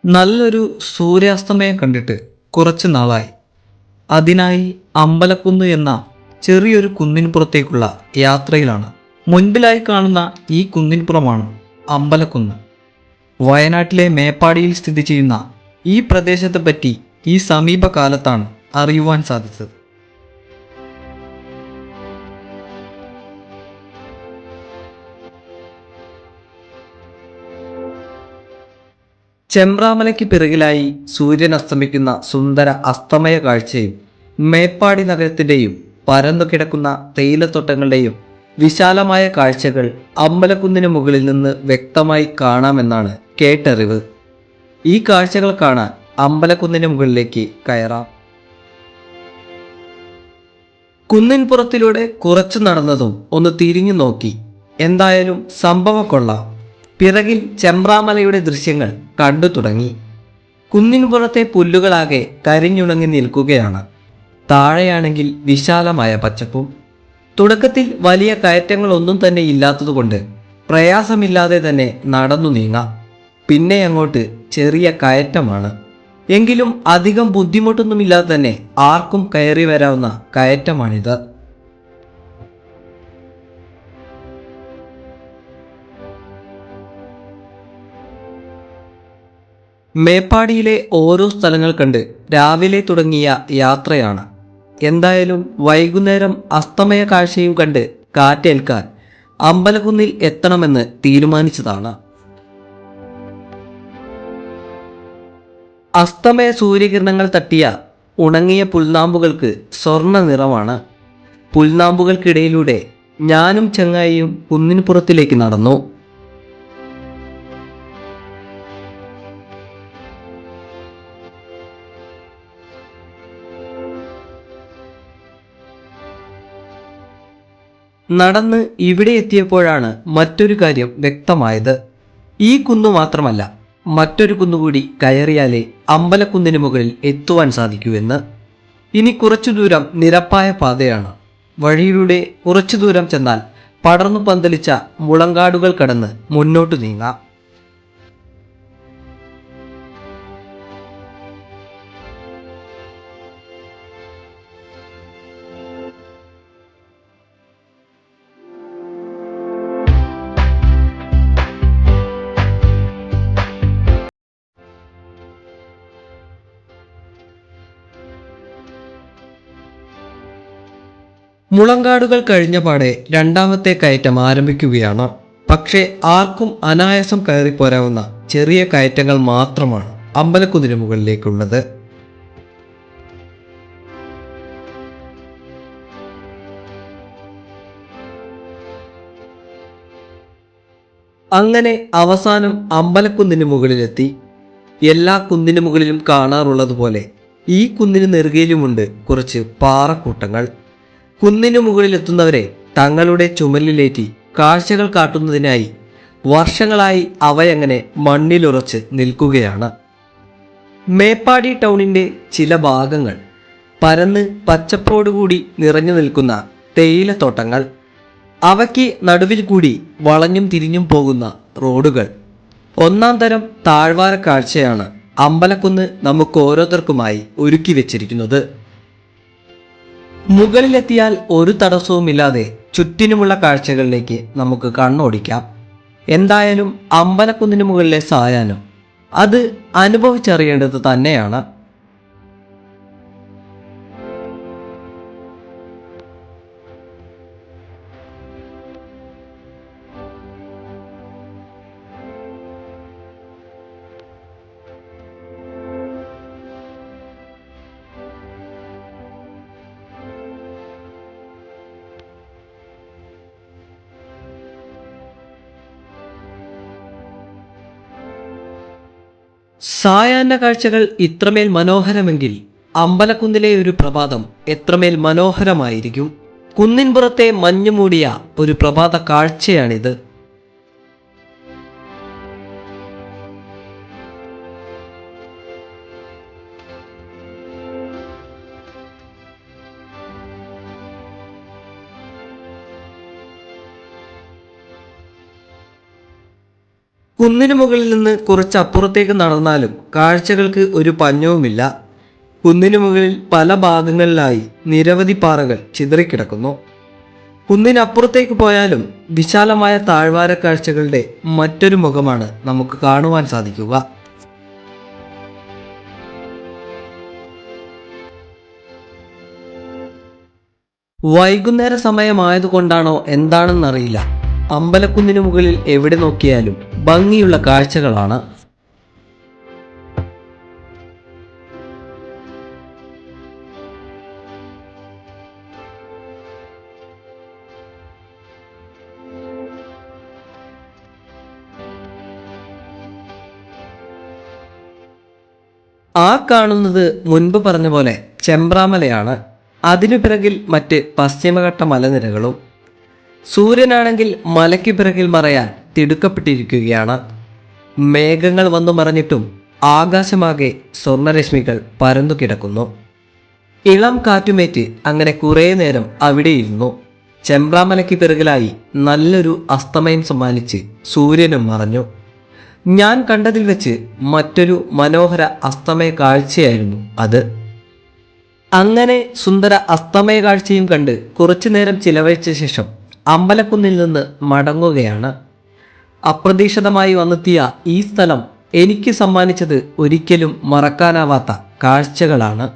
നല്ലൊരു സൂര്യാസ്തമയം കണ്ടിട്ട് കുറച്ച് നാളായി. അതിനായി അമ്പലക്കുന്ന് എന്ന ചെറിയൊരു കുന്നിൻപുറത്തേക്കുള്ള യാത്രയിലാണ്. മുൻപിലായി കാണുന്ന ഈ കുന്നിൻപുറമാണ് അമ്പലക്കുന്ന്. വയനാട്ടിലെ മേപ്പാടിയിൽ സ്ഥിതി ചെയ്യുന്ന ഈ പ്രദേശത്തെ പറ്റി ഈ സമീപകാലത്താണ് അറിയുവാൻ സാധിച്ചത്. ചെമ്പ്രാമലയ്ക്ക് പിറകിലായി സൂര്യൻ അസ്തമിക്കുന്ന സുന്ദര അസ്തമയ കാഴ്ചയും മേപ്പാടി നഗരത്തിൻ്റെയും പരന്നു കിടക്കുന്ന തേയിലത്തോട്ടങ്ങളുടെയും വിശാലമായ കാഴ്ചകൾ അമ്പലക്കുന്നിന് മുകളിൽ നിന്ന് വ്യക്തമായി കാണാമെന്നാണ് കേട്ടറിവ്. ഈ കാഴ്ചകൾ കാണാൻ അമ്പലക്കുന്നിന് മുകളിലേക്ക് കയറാം. കുന്നിൻപുറത്തിലൂടെ കുറച്ചു നടന്നതും ഒന്ന് തിരിഞ്ഞു നോക്കി. എന്തായാലും സംഭവം കൊള്ളാം. പിറകിൽ ചെമ്പ്രാമലയുടെ ദൃശ്യങ്ങൾ കണ്ടു തുടങ്ങി. കുന്നിൻപുറത്തെ പുല്ലുകളാകെ കരിഞ്ഞുണങ്ങി നിൽക്കുകയാണ്. താഴെയാണെങ്കിൽ വിശാലമായ പച്ചപ്പും. തുടക്കത്തിൽ വലിയ കയറ്റങ്ങളൊന്നും തന്നെ ഇല്ലാത്തതുകൊണ്ട് പ്രയാസമില്ലാതെ തന്നെ നടന്നു നീങ്ങാം. പിന്നെ അങ്ങോട്ട് ചെറിയ കയറ്റമാണ്. എങ്കിലും അധികം ബുദ്ധിമുട്ടൊന്നുമില്ലാതെ തന്നെ ആർക്കും കയറി വരാവുന്ന കയറ്റമാണിത്. മേപ്പാടിയിലെ ഓരോ സ്ഥലങ്ങൾ കണ്ട് രാവിലെ തുടങ്ങിയ യാത്രയാണ്. എന്തായാലും വൈകുന്നേരം അസ്തമയ കാഴ്ചയും കണ്ട് കാറ്റേൽക്കാൻ അമ്പലക്കുന്നിൽ എത്തണമെന്ന് തീരുമാനിച്ചതാണ്. അസ്തമയ സൂര്യകിരണങ്ങൾ തട്ടിയ ഉണങ്ങിയ പുൽനാമ്പുകൾക്ക് സ്വർണ്ണ നിറമാണ്. പുൽനാമ്പുകൾക്കിടയിലൂടെ ഞാനും ചങ്ങായിയും കുന്നിൻപുറത്തിലേക്ക് നടന്നു. നടന്ന് ഇവിടെ എത്തിയപ്പോഴാണ് മറ്റൊരു കാര്യം വ്യക്തമായത്. ഈ കുന്നു മാത്രമല്ല, മറ്റൊരു കുന്നുകൂടി കയറിയാലേ അമ്പലക്കുന്നിന് മുകളിൽ എത്തുവാൻ സാധിക്കുമെന്ന്. ഇനി കുറച്ചു ദൂരം നിരപ്പായ പാതയാണ്. വഴിയിലൂടെ കുറച്ചു ദൂരം ചെന്നാൽ പടർന്നു പന്തലിച്ച മുളങ്കാടുകൾ കടന്ന് മുന്നോട്ടു നീങ്ങാം. മുളങ്കാടുകൾ കഴിഞ്ഞ പാടെ രണ്ടാമത്തെ കയറ്റം ആരംഭിക്കുകയാണ്. പക്ഷേ ആർക്കും അനായാസം കയറിപ്പോരാവുന്ന ചെറിയ കയറ്റങ്ങൾ മാത്രമാണ് അമ്പലക്കുന്നിന് മുകളിലേക്കുള്ളത്. അങ്ങനെ അവസാനം അമ്പലക്കുന്നിന് മുകളിലെത്തി. എല്ലാ കുന്നിന് മുകളിലും കാണാറുള്ളതുപോലെ ഈ കുന്നിന് നെറുകയിലുമുണ്ട് കുറച്ച് പാറക്കൂട്ടങ്ങൾ. കുന്നിനു മുകളിലെത്തുന്നവരെ തങ്ങളുടെ ചുമലിലേറ്റി കാഴ്ചകൾ കാട്ടുന്നതിനായി വർഷങ്ങളായി അവയങ്ങനെ മണ്ണിലുറച്ച് നിൽക്കുകയാണ്. മേപ്പാടി ടൗണിൻ്റെ ചില ഭാഗങ്ങൾ പരന്ന് പച്ചപ്പോടുകൂടി നിറഞ്ഞു നിൽക്കുന്ന തേയിലത്തോട്ടങ്ങൾ, അവയ്ക്ക് നടുവിൽ കൂടി വളഞ്ഞും തിരിഞ്ഞും പോകുന്ന റോഡുകൾ. ഒന്നാം തരം താഴ്വാര കാഴ്ചയാണ് അമ്പലക്കുന്ന് നമുക്ക് ഓരോരുത്തർക്കുമായി ഒരുക്കി വെച്ചിരിക്കുന്നത്. മുകളിലെത്തിയാൽ ഒരു തടസ്സവുമില്ലാതെ ചുറ്റിനുമുള്ള കാഴ്ചകളിലേക്ക് നമുക്ക് കണ്ണോടിക്കാം. എന്തായാലും അമ്പലക്കുന്നിന് മുകളിലെ സായാഹ്നം അത് അനുഭവിച്ചറിയേണ്ടത് തന്നെയാണ്. സായാഹ്ന കാഴ്ചകൾ ഇത്രമേൽ മനോഹരമെങ്കിൽ അമ്പലക്കുന്നിലെ ഒരു പ്രഭാതം എത്രമേൽ മനോഹരമായിരിക്കും. കുന്നിൻപുറത്തെ മഞ്ഞു മൂടിയ ഒരു പ്രഭാത കാഴ്ചയാണിത്. കുന്നിന് മുകളിൽ നിന്ന് കുറച്ച് അപ്പുറത്തേക്ക് നടന്നാലും കാഴ്ചകൾക്ക് ഒരു പഞ്ഞവുമില്ല. കുന്നിന് മുകളിൽ പല ഭാഗങ്ങളിലായി നിരവധി പാറകൾ ചിതറിക്കിടക്കുന്നു. കുന്നിനപ്പുറത്തേക്ക് പോയാലും വിശാലമായ താഴ്വാര കാഴ്ചകളുടെ മറ്റൊരു മുഖമാണ് നമുക്ക് കാണുവാൻ സാധിക്കുക. വൈകുന്നേര സമയമായതുകൊണ്ടാണോ എന്താണെന്നറിയില്ല, അമ്പലക്കുന്നിന് മുകളിൽ എവിടെ നോക്കിയാലും ഭംഗിയുള്ള കാഴ്ചകളാണ്. ആ കാണുന്നത് മുൻപ് പറഞ്ഞ പോലെ ചെമ്പ്രാമലയാണ്. അതിനു പിറകിൽ മറ്റ് പശ്ചിമഘട്ട മലനിരകളും. സൂര്യനാണെങ്കിൽ മലയ്ക്ക് പിറകിൽ മറയാൻ തിടുക്കപ്പെട്ടിരിക്കുകയാണ്. മേഘങ്ങൾ വന്നു മറഞ്ഞിട്ടും ആകാശമാകെ സ്വർണ്ണരശ്മികൾ പരന്നു കിടക്കുന്നു. ഇളം കാറ്റുമേറ്റ് അങ്ങനെ കുറേ നേരം അവിടെയിരുന്നു. ചെമ്പ്രാമലയ്ക്ക് പിറകിലായി നല്ലൊരു അസ്തമയം സമ്മാനിച്ച് സൂര്യനും മറഞ്ഞു. ഞാൻ കണ്ടതിൽ വെച്ച് മറ്റൊരു മനോഹര അസ്തമയ കാഴ്ചയായിരുന്നു അത്. അങ്ങനെ സുന്ദര അസ്തമയ കാഴ്ചയും കണ്ട് കുറച്ചു നേരം ചിലവഴിച്ച ശേഷം അമ്പലക്കുന്നിൽ നിന്ന് മടങ്ങുകയാണ്. അപ്രതീക്ഷിതമായി വന്നെത്തിയ ഈ സ്ഥലം എനിക്ക് സമ്മാനിച്ചത് ഒരിക്കലും മറക്കാനാവാത്ത കാഴ്ചകളാണ്.